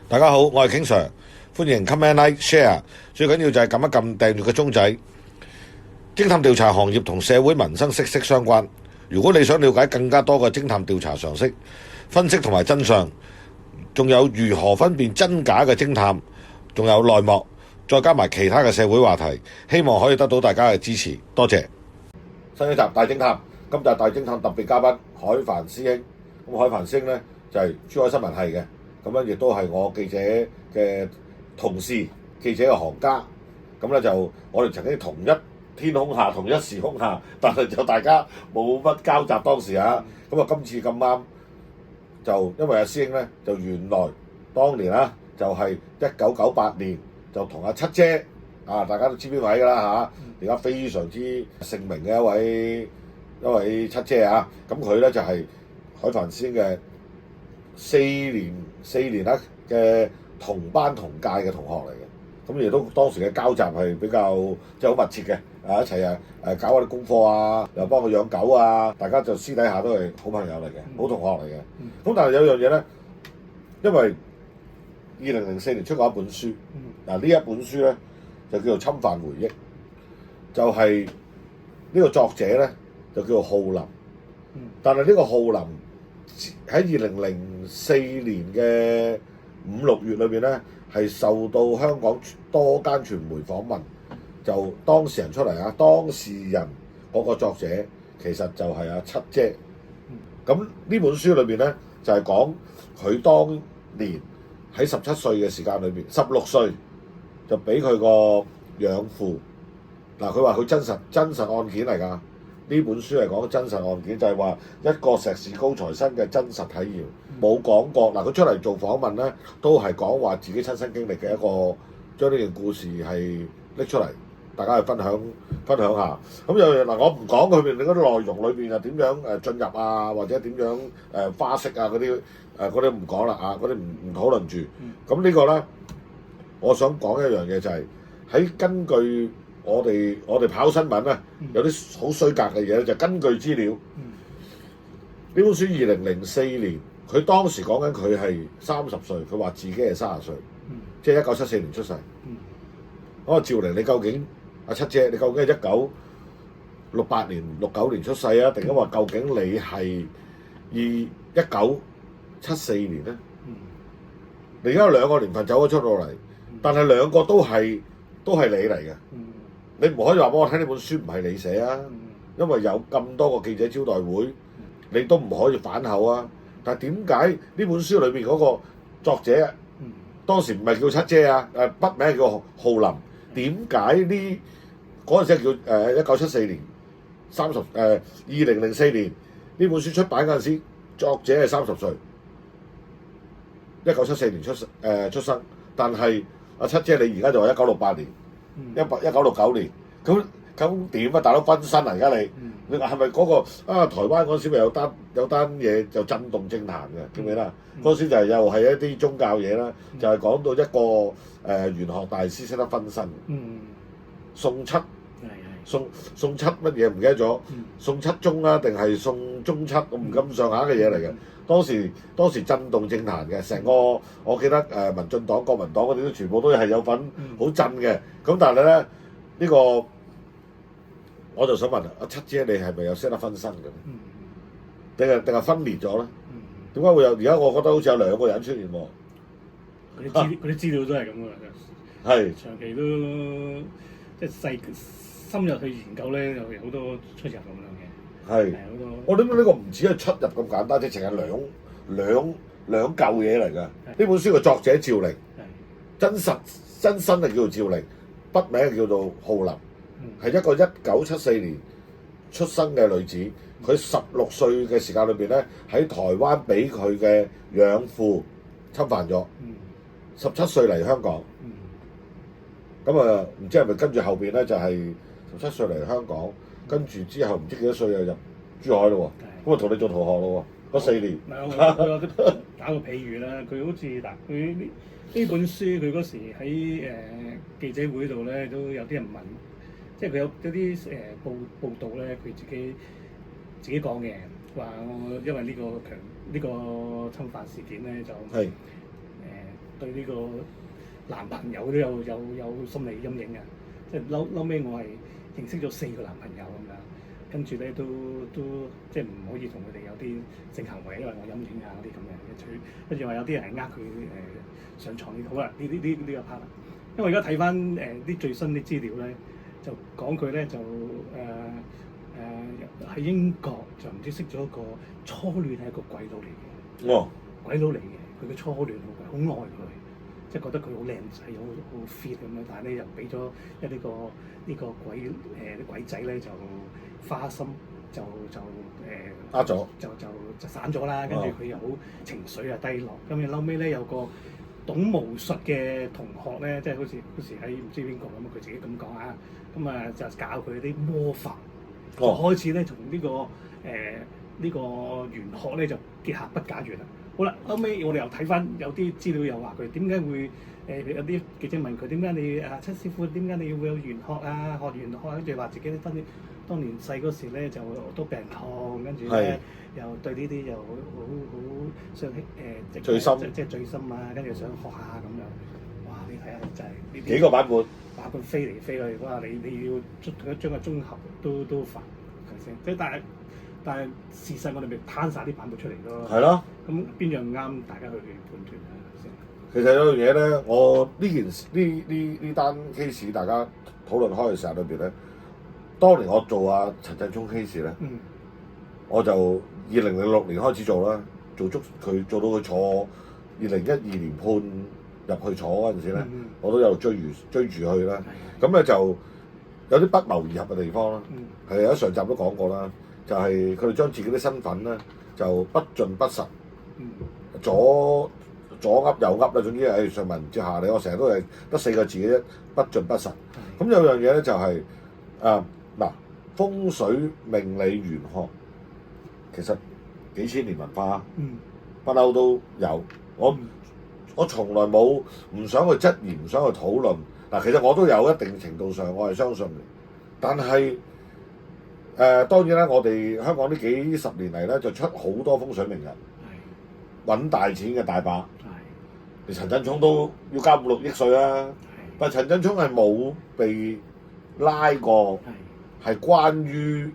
大家好，我係 King Sir，歡迎 comment like share，最緊要就係撳一撳訂閱嘅鐘仔。偵探調查行業同社會民生息息相關，如果你想了解更加多嘅偵探調查常識、分析同埋真相，仲有如何分辨真假嘅偵探，仲有內幕，再加埋其他嘅社會話題，希望可以得到大家嘅支持，多謝。新一集大偵探，今集大偵探特別嘉賓海帆師兄。咁海帆師兄呢，就係珠海新聞系嘅。咁樣亦都係我記者嘅同事，記者嘅行家。咁咧就我哋曾經同一天空下、同一時空下，但係就大家冇乜交集當時啊。咁啊，今次咁啱就因為阿師兄咧，就原來當年啊，就係1998年就同阿七姐啊，大家都知邊位㗎啦嚇，而家非常之盛名嘅一位七姐啊。咁佢咧就係海帆師兄嘅四年啦嘅同班同屆嘅同學嚟嘅，咁亦都當時嘅交集係比較即係好密切嘅，一齊搞下啲功課啊，又幫佢養狗啊，大家就私底下都係好朋友嚟嘅，好同學嚟嘅。咁但係有樣嘢咧，因為2004年出過一本書，嗱呢一本書咧就叫做《侵犯回憶》，就係呢個作者咧就叫做浩林，但係呢個浩林喺2004年嘅5、6月裏邊咧，係受到香港多間傳媒訪問，就當事人出嚟啊，當事人嗰個作者其實就係阿七姐。咁呢本書裏邊咧就係講佢當年喺17歲嘅時間裏邊，16歲就俾佢個養父嗱，佢話佢真實案件嚟㗎。呢本書係講真實案件，就係話一個碩士高材生嘅真實體驗，冇講過嗱。佢出嚟做訪問咧，都係講話自己親身經歷嘅一個，將呢件故事係拎出嚟，大家去分享下。咁又嗱，我唔講佢嗰啲內容裏邊啊點樣進入啊，或者點樣花式啊嗰啲唔講啦啊，嗰啲唔討論住。咁呢個咧，我想講一樣嘢就係喺根據。我哋跑新聞咧，有啲好衰格嘅嘢咧，就根據資料。呢本書2004年，佢當時講緊佢係30歲，佢話自己係30歲，即係1974年出世。嗰個趙玲，你究竟阿七姐，你究竟係1968年、69年出世啊？定係話究竟你係1974年咧？你而家有兩個年份走咗出到嚟，但係兩個都係你嚟嘅。你唔可以話俾我聽呢本書唔係你寫啊，因為有咁多個記者招待會，你都唔可以反口啊。但係點解呢本書裏邊嗰個作者當時唔係叫七姐啊？筆名叫浩林。點解呢嗰陣時叫1974年2004年呢本書出版嗰陣時，作者係30歲，1974年出生，但係阿七姐你而家就話1968年。1969年，咁點啊？大佬分身啊！而家你係咪嗰個台灣嗰陣時咪有單嘢就震動政壇嘅，記唔記得？嗰陣時就係又係一啲宗教嘢啦，就係講到一個玄學大師識得分身。宋七乜嘢唔記得咗？宋七宗啊，定係宋中七？我唔咁上下嘅嘢嚟嘅。當時震動政壇嘅，成個我記得民進黨、國民黨嗰啲都全部都係有份好震嘅。咁但係咧呢個我就想問阿七姐，你係咪有識得分身嘅？定係分裂咗咧？點解會有？而家我覺得好似有兩個人出現喎。嗰啲資料都係咁㗎，係長期都即係深入去研究咧，有好多出入咁樣嘅。係好多。我諗呢個唔止係出入咁簡單，即係淨係兩嚿嘢嚟㗎。呢本書嘅作者趙玲，真身係叫做趙玲，筆名係叫做浩林，係一個1974年出生嘅女子。佢16歲嘅時間裏邊咧，喺台灣俾佢嘅養父侵犯咗，17歲嚟香港。咁啊，唔知係咪跟住後邊咧就係17歲嚟香港，跟住之後唔知幾多歲又入珠海咯喎，咁啊同你做同學咯喎，嗰4年。我打個譬喻啦，佢好似嗱，佢呢本書佢嗰時喺記者會度咧，都有啲人問，即係佢有啲報道咧，佢自己講嘅，話我因為呢個侵犯事件咧就對呢個男朋友都有心理陰影嘅，即係嬲尾我係認識咗4個男朋友咁樣，跟住咧都即係唔可以同佢哋有啲性行為，因為我陰影啊嗰啲咁嘅，跟住話有啲人係呃佢上床呢，好啦，呢個 part 啦，因為而家睇翻啲最新啲資料咧，就講佢咧就喺英國就唔知識咗一個初戀係一個鬼佬嚟嘅，哦，鬼佬嚟嘅，佢嘅初戀好愛佢。即係覺得佢好靚仔，好 fit 咁樣，但係咧又俾咗呢個鬼啲鬼仔咧就花心，就呃咗，就散咗啦。跟住佢又好情緒啊低落，咁後尾咧有個懂巫術嘅同學咧，即係好似喺唔知邊個咁，佢自己咁講啊，咁啊就教佢啲魔法，就開始咧同呢個玄學咧就結合不假緣啦。好啦，後尾我哋又睇翻有啲資料又話佢點解會有啲記者問佢點解你七師傅點解你會有玄學啊？學玄學跟住話自己當年細嗰時咧就好多病痛，跟住咧又對呢啲又好想醉心即係醉心啊，跟住想學下咁樣。哇！你睇下真係呢啲幾個版本飛嚟飛去，哇！你要將個綜合都煩係咪先？即係但係事實我哋咪攤晒啲版本出嚟咯。係咯。咁邊樣啱大家去判斷啊？先。其實有樣嘢咧，我呢件事呢單 case 大家討論開嘅時候裏邊咧，當年我做陳振聰 case 咧，我就2006年開始做啦，做到佢坐2012年判入去坐嗰陣時咧，我都有追住去啦。咁咧就有啲不謀而合嘅地方啦。係喺上集都講過啦。就係佢哋將自己啲身份咧就不盡不實，左噏右噏啦，總之係上文唔知下理，我成日都係得4個字嘅啫，不盡不實。咁有樣嘢咧就係嗱風水命理玄學，其實幾千年文化，不嬲都有。我從來冇唔想去質疑，唔想去討論。嗱，其實我都有一定程度上我係相信嘅，但係。當然啦，我哋香港呢幾十年嚟咧，就出好多風水名人，揾大錢嘅大把。你陳振聰都要交5、6億稅啦，但係陳振聰係冇被拉過，係關於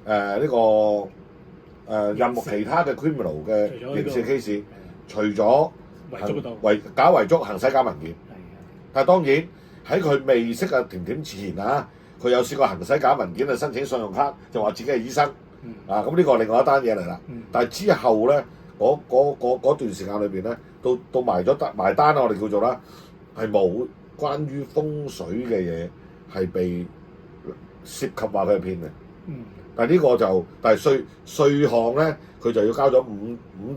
呢個任何其他嘅 criminal 嘅刑事 case，除咗搞遺囑、行使假文件。但係當然喺佢未識甜甜前啊。佢有試過行使假文件去申請信用卡，就話自己係醫生，咁呢個另外一單嘢嚟啦。但係之後咧，嗰段時間裏邊咧，到埋單啦，我哋叫做啦，係冇關於風水嘅嘢係被涉及話佢係騙嘅。但係呢個但係稅項咧，佢就要交咗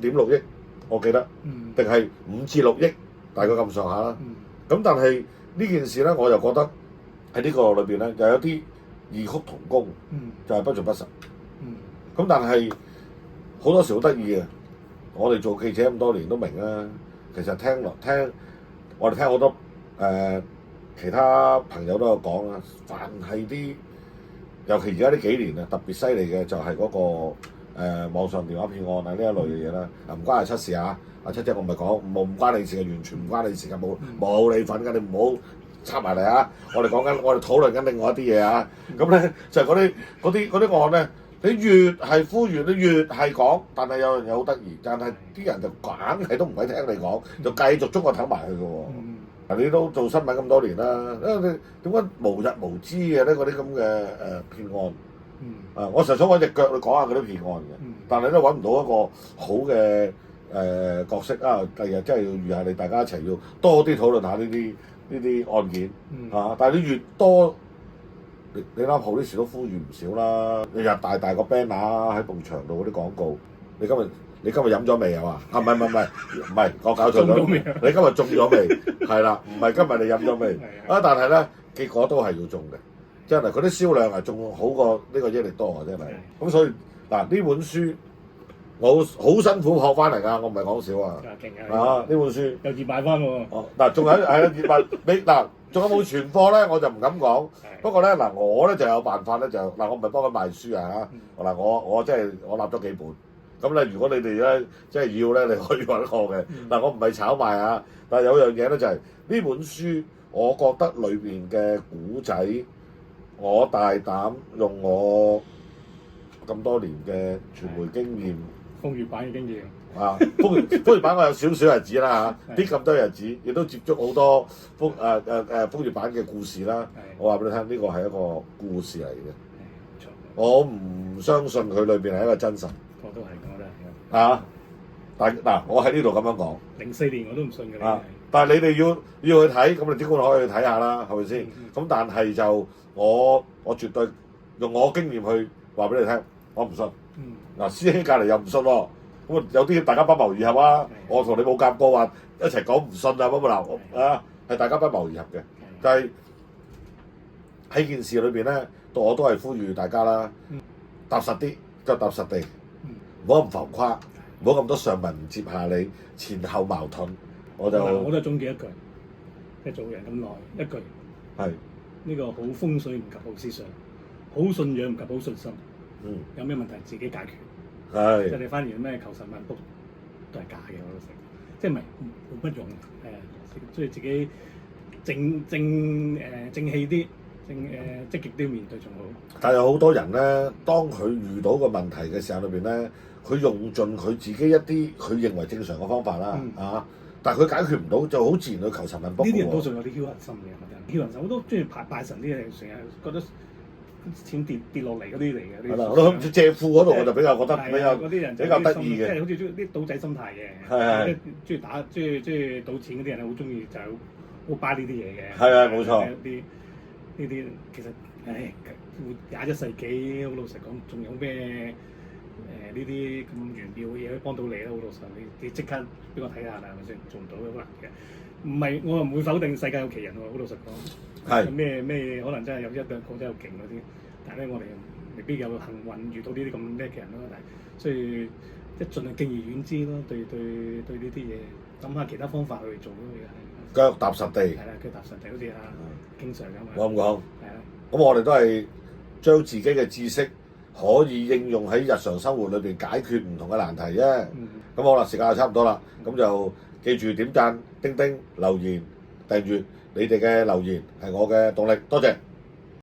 5.6億，我記得，定係5至6億，大概咁上下啦。咁但係呢件事咧，我就覺得。喺呢個裏邊咧，就有啲異曲同工，就係不盡不實。咁但係好多時好得意嘅，我哋做記者咁多年都明啦。其實我哋聽好多其他朋友都有講啦，凡係啲尤其而家呢幾年啊，特別犀利嘅就係嗰個網上電話騙案啊呢一類嘅嘢啦。唔關阿七事啊，阿七姐我唔係講唔關你事嘅，完全唔關你事嘅，冇你份㗎，你唔好插埋嚟啊！我哋討論緊另外一啲嘢啊！咁咧就係嗰啲案咧，你越係呼籲，你越係講，但係有樣嘢好得意，但係啲人就硬係都唔鬼聽你講，就繼續捉個頭埋去嘅喎。嗱，你都做新聞咁多年啦，因為你點解無日無之嘅咧？嗰啲咁嘅騙案，我成日想揾隻腳去講下嗰啲騙案嘅，但係都揾唔到一個好嘅角色啊！第日真係要預下你大家一齊要多啲討論下呢啲案件但係你越多，你啱好啲時都呼籲唔少啦。日日大個 banner 喺埲牆度嗰啲廣告，你今日飲咗未啊？嘛唔係，我搞錯咗。你今日中咗未？係啦，唔係今日你飲咗未？但係咧結果都係要中嘅，真係嗰啲銷量係仲好過呢個益力多啊！真係。咁所以嗱呢本書。我好辛苦學翻嚟㗎，我唔係講笑啊！呢本書有熱賣翻喎。嗱，仲有係啦，熱賣你仲有冇存貨咧？我就唔敢講。不過咧我咧就有辦法咧，就我唔係幫佢賣書啊嚇。我即係我立咗幾本，咁咧，如果你哋咧即係要咧，你可以揾我嘅。嗱，我唔係炒賣啊，但係有樣嘢咧就係、呢本書，我覺得裏邊嘅古仔，我大膽用我咁多年嘅傳媒經驗，風月版嘅經驗。風月版我有少少日子啦嚇，啲咁多日子，亦都接觸好多風月版嘅故事啦。我話俾你聽，呢個係一個故事嚟嘅。我唔相信佢裏邊係一個真實。我都係。啊！嗱，我喺呢度咁樣講。04年我都唔信嘅。但係你哋要去睇，咁你只管可以去睇下啦，係咪先？咁但係就我絕對用我經驗去話俾你聽，我唔信。嗱，師兄隔離又唔信喎。咁有啲大家不謀而合啊！我同你冇夾過話一齊講唔信啊！乜乜嗱啊，係大家不謀而合嘅。但係喺件事裏邊咧，我都係呼籲大家啦，踏實啲就踏實地，唔好咁浮誇，唔好咁多上文唔接下理，前後矛盾。我都係總結一句，即係做人咁耐，一句係呢個好風水唔及好思想，好信仰唔及好信心。有咩問題自己解決。即係你翻完咩求神問卜都係假嘅，我都成，即係唔係冇乜用。所以自己正氣啲，積極啲面對仲好。但係有好多人咧，當佢遇到個問題嘅時候裏邊咧，佢用盡佢自己一啲佢認為正常嘅方法啦，但係佢解決唔到，就好自然去求神問卜。呢啲人都仲有啲僥倖心嘅，僥倖心我都中意拜神啲嘢，成日覺得錢跌落嚟嗰啲嚟嘅。係啦，我諗借庫嗰度我就比較覺得比較嗰啲人比較得意嘅，即係好似啲賭仔心態嘅，即係中意賭錢嗰啲人好中意就好 buy 呢啲嘢嘅。係冇錯。呢啲其實21世紀，好老實講，仲有咩呢啲咁玄妙嘅嘢可以幫到你咧？好老實，你即刻俾我睇下啦，係咪先？做唔到好難嘅。唔係，我唔會否定世界有奇人喎。好老實講，咩可能真係有一兩個真係勁嗰啲，但係咧我哋未必有幸運遇到呢啲咁叻嘅人咯。但係所以即係盡量敬而遠之咯。對呢啲嘢，諗下其他方法去做咯。腳踏實地。係啦，腳踏實地，好似經常咁啊。我咁講。係啊。咁我哋都係將自己嘅知識可以應用喺日常生活裏邊解決唔同嘅難題啫。咁好啦，時間就差唔多啦。咁就記住點讚、叮叮、留言、訂閱，你哋嘅留言係我嘅動力。多謝。